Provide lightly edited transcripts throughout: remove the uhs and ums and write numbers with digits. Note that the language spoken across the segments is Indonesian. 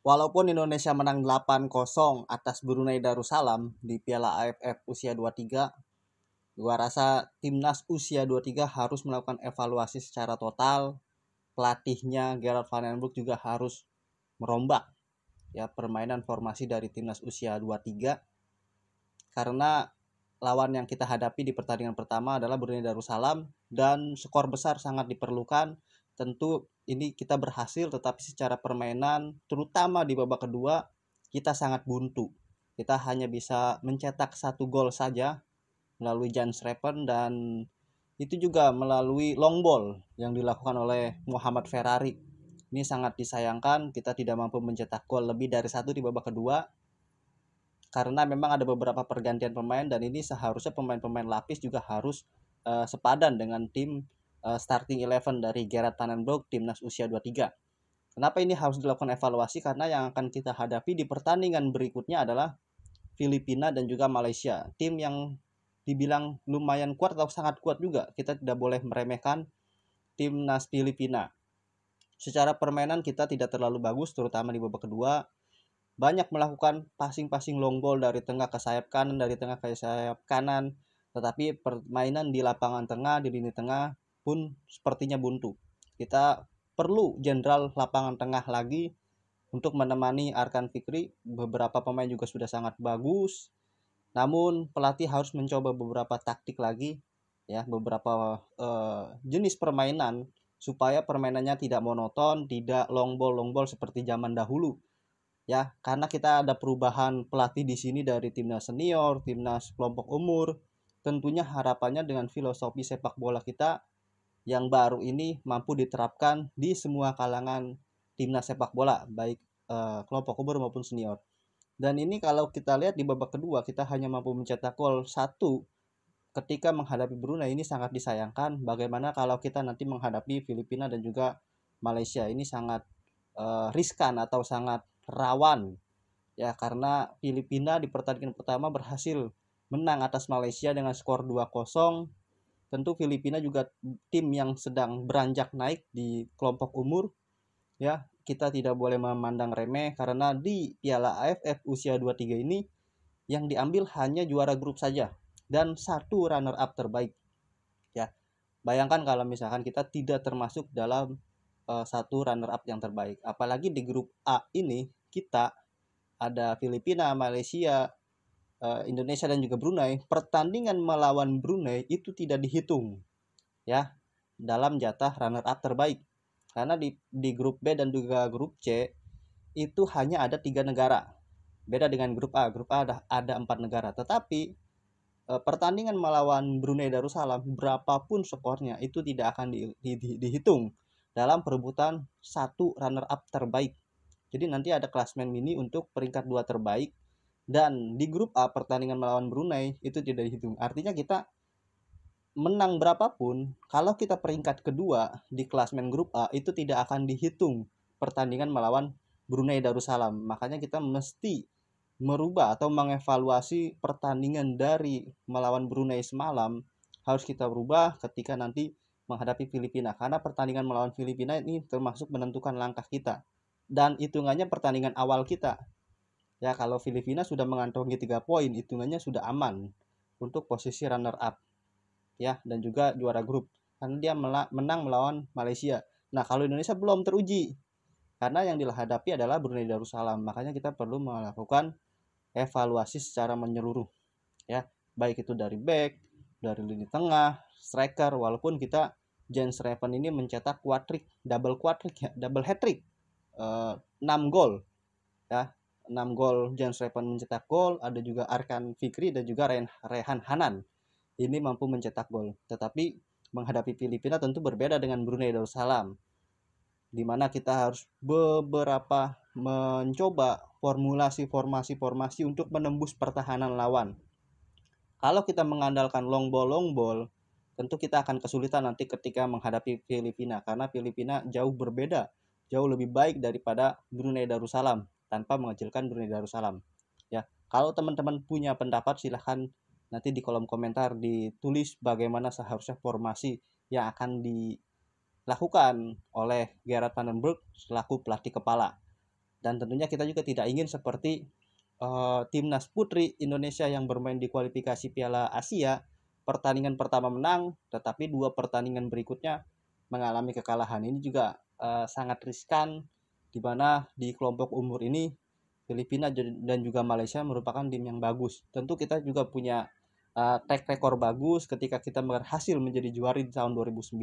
Walaupun Indonesia menang 8-0 atas Brunei Darussalam di Piala AFF usia 23, gua rasa timnas usia 23 harus melakukan evaluasi secara total. Pelatihnya Gerard Van den Broek juga harus merombak ya permainan formasi dari timnas usia 23, karena lawan yang kita hadapi di pertandingan pertama adalah Brunei Darussalam dan skor besar sangat diperlukan. Tentu ini kita berhasil, tetapi secara permainan terutama di babak kedua kita sangat buntu. Kita hanya bisa mencetak 1 gol saja melalui Jan Schreppen, dan itu juga melalui long ball yang dilakukan oleh Muhammad Ferrari. Ini sangat disayangkan, kita tidak mampu mencetak gol lebih dari 1 di babak kedua, karena memang ada beberapa pergantian pemain, dan ini seharusnya pemain-pemain lapis juga harus sepadan dengan tim starting 11 dari Gerard Van den Broek timnas usia 23. Kenapa ini harus dilakukan evaluasi? Karena yang akan kita hadapi di pertandingan berikutnya adalah Filipina dan juga Malaysia, tim yang dibilang lumayan kuat atau sangat kuat juga. Kita tidak boleh meremehkan timnas Filipina. Secara permainan kita tidak terlalu bagus, terutama di babak kedua. Banyak melakukan passing long ball dari tengah ke sayap kanan, dari tengah ke sayap kanan, tetapi permainan di lapangan tengah, di lini tengah pun sepertinya buntu. Kita perlu jenderal lapangan tengah lagi untuk menemani Arkan Fikri. Beberapa pemain juga sudah sangat bagus, namun pelatih harus mencoba beberapa taktik lagi ya, beberapa jenis permainan supaya permainannya tidak monoton, tidak long ball seperti zaman dahulu ya, karena kita ada perubahan pelatih di sini dari timnas senior, timnas kelompok umur. Tentunya harapannya dengan filosofi sepak bola kita yang baru ini mampu diterapkan di semua kalangan timnas sepak bola, baik kelompok umur maupun senior. Dan ini kalau kita lihat di babak kedua kita hanya mampu mencetak gol 1 ketika menghadapi Brunei. Ini sangat disayangkan. Bagaimana kalau kita nanti menghadapi Filipina dan juga Malaysia? Ini sangat riskan atau sangat rawan ya, karena Filipina di pertandingan pertama berhasil menang atas Malaysia dengan skor 2-0. Tentu Filipina juga tim yang sedang beranjak naik di kelompok umur ya. Kita tidak boleh memandang remeh, karena di Piala AFF usia 23 ini yang diambil hanya juara grup saja dan 1 runner up terbaik ya. Bayangkan kalau misalkan kita tidak termasuk dalam 1 runner up yang terbaik. Apalagi di grup A ini kita ada Filipina, Malaysia, Indonesia dan juga Brunei. Pertandingan melawan Brunei itu tidak dihitung ya dalam jatah runner up terbaik, karena di grup B dan juga grup C itu hanya ada 3 negara. Beda dengan grup A. Grup A ada 4 negara. Tetapi pertandingan melawan Brunei Darussalam, berapapun skornya itu tidak akan dihitung dalam perebutan 1 runner up terbaik. Jadi nanti ada klasmen mini untuk peringkat 2 terbaik, dan di grup A pertandingan melawan Brunei itu tidak dihitung. Artinya kita menang berapapun, kalau kita peringkat kedua di klasmen grup A itu tidak akan dihitung pertandingan melawan Brunei Darussalam. Makanya kita mesti merubah atau mengevaluasi pertandingan dari melawan Brunei semalam, harus kita rubah ketika nanti menghadapi Filipina, karena pertandingan melawan Filipina ini termasuk menentukan langkah kita dan hitungannya pertandingan awal kita ya. Kalau Filipina sudah mengantongi 3 poin, hitungannya sudah aman untuk posisi runner up ya, dan juga juara grup karena dia menang melawan Malaysia. Nah, kalau Indonesia belum teruji karena yang dihadapi adalah Brunei Darussalam. Makanya kita perlu melakukan evaluasi secara menyeluruh ya, baik itu dari back, dari lini tengah, striker. Walaupun kita Jens Reven ini mencetak double ya, double hat trick, 6 gol ya, 6 gol Jens Reven mencetak gol. Ada juga Arkan Fikri dan juga Rehan Hanan ini mampu mencetak gol. Tetapi menghadapi Filipina tentu berbeda dengan Brunei Darussalam, di mana kita harus beberapa mencoba formasi untuk menembus pertahanan lawan. Kalau kita mengandalkan long ball, tentu kita akan kesulitan nanti ketika menghadapi Filipina, karena Filipina jauh berbeda, jauh lebih baik daripada Brunei Darussalam tanpa mengecilkan Brunei Darussalam ya. Kalau teman-teman punya pendapat, silahkan nanti di kolom komentar ditulis bagaimana seharusnya formasi yang akan dilakukan oleh Gerard Van den Broek selaku pelatih kepala. Dan tentunya kita juga tidak ingin seperti timnas putri Indonesia yang bermain di kualifikasi Piala Asia, pertandingan pertama menang, tetapi 2 pertandingan berikutnya mengalami kekalahan. Ini juga sangat riskan, di mana di kelompok umur ini Filipina dan juga Malaysia merupakan tim yang bagus. Tentu kita juga punya track record bagus ketika kita berhasil menjadi juara di tahun 2019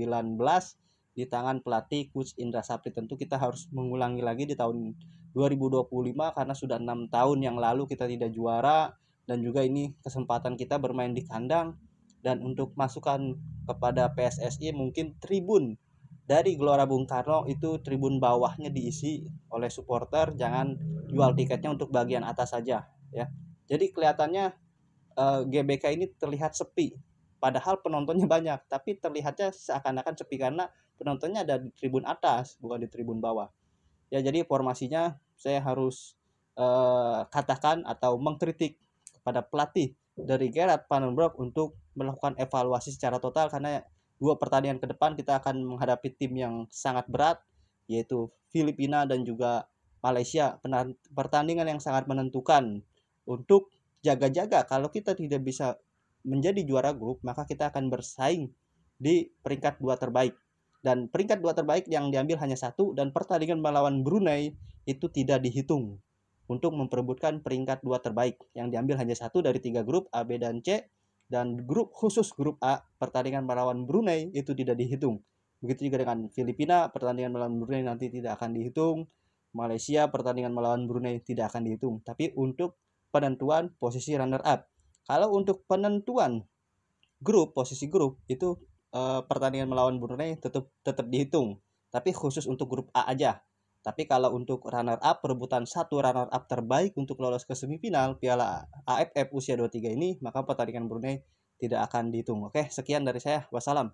di tangan pelatih Coach Indra Sapri. Tentu kita harus mengulangi lagi di tahun 2025 karena sudah 6 tahun yang lalu kita tidak juara, dan juga ini kesempatan kita bermain di kandang. Dan untuk masukan kepada PSSI, mungkin tribun dari Gelora Bung Karno itu tribun bawahnya diisi oleh supporter, jangan jual tiketnya untuk bagian atas saja ya. Jadi kelihatannya GBK ini terlihat sepi, padahal penontonnya banyak, tapi terlihatnya seakan-akan sepi karena penontonnya ada di tribun atas bukan di tribun bawah ya. Jadi formasinya saya harus katakan atau mengkritik kepada pelatih dari Gerard Van den Broek untuk melakukan evaluasi secara total, karena 2 pertandingan ke depan kita akan menghadapi tim yang sangat berat, yaitu Filipina dan juga Malaysia. Pertandingan yang sangat menentukan untuk jaga-jaga kalau kita tidak bisa menjadi juara grup, maka kita akan bersaing di peringkat 2 terbaik. Dan peringkat 2 terbaik yang diambil hanya 1, dan pertandingan melawan Brunei itu tidak dihitung untuk memperebutkan peringkat 2 terbaik, yang diambil hanya 1 dari 3 grup A, B, dan C. Dan grup khusus grup A, pertandingan melawan Brunei itu tidak dihitung. Begitu juga dengan Filipina, pertandingan melawan Brunei nanti tidak akan dihitung. Malaysia, pertandingan melawan Brunei tidak akan dihitung. Tapi untuk penentuan posisi runner up, kalau untuk penentuan grup, posisi grup itu pertandingan melawan Brunei tetap tetap dihitung, tapi khusus untuk grup A aja. Tapi kalau untuk runner up, perebutan 1 runner up terbaik untuk lolos ke semifinal Piala AFF usia 23 ini, maka pertandingan Brunei tidak akan dihitung. Oke, sekian dari saya. Wassalam.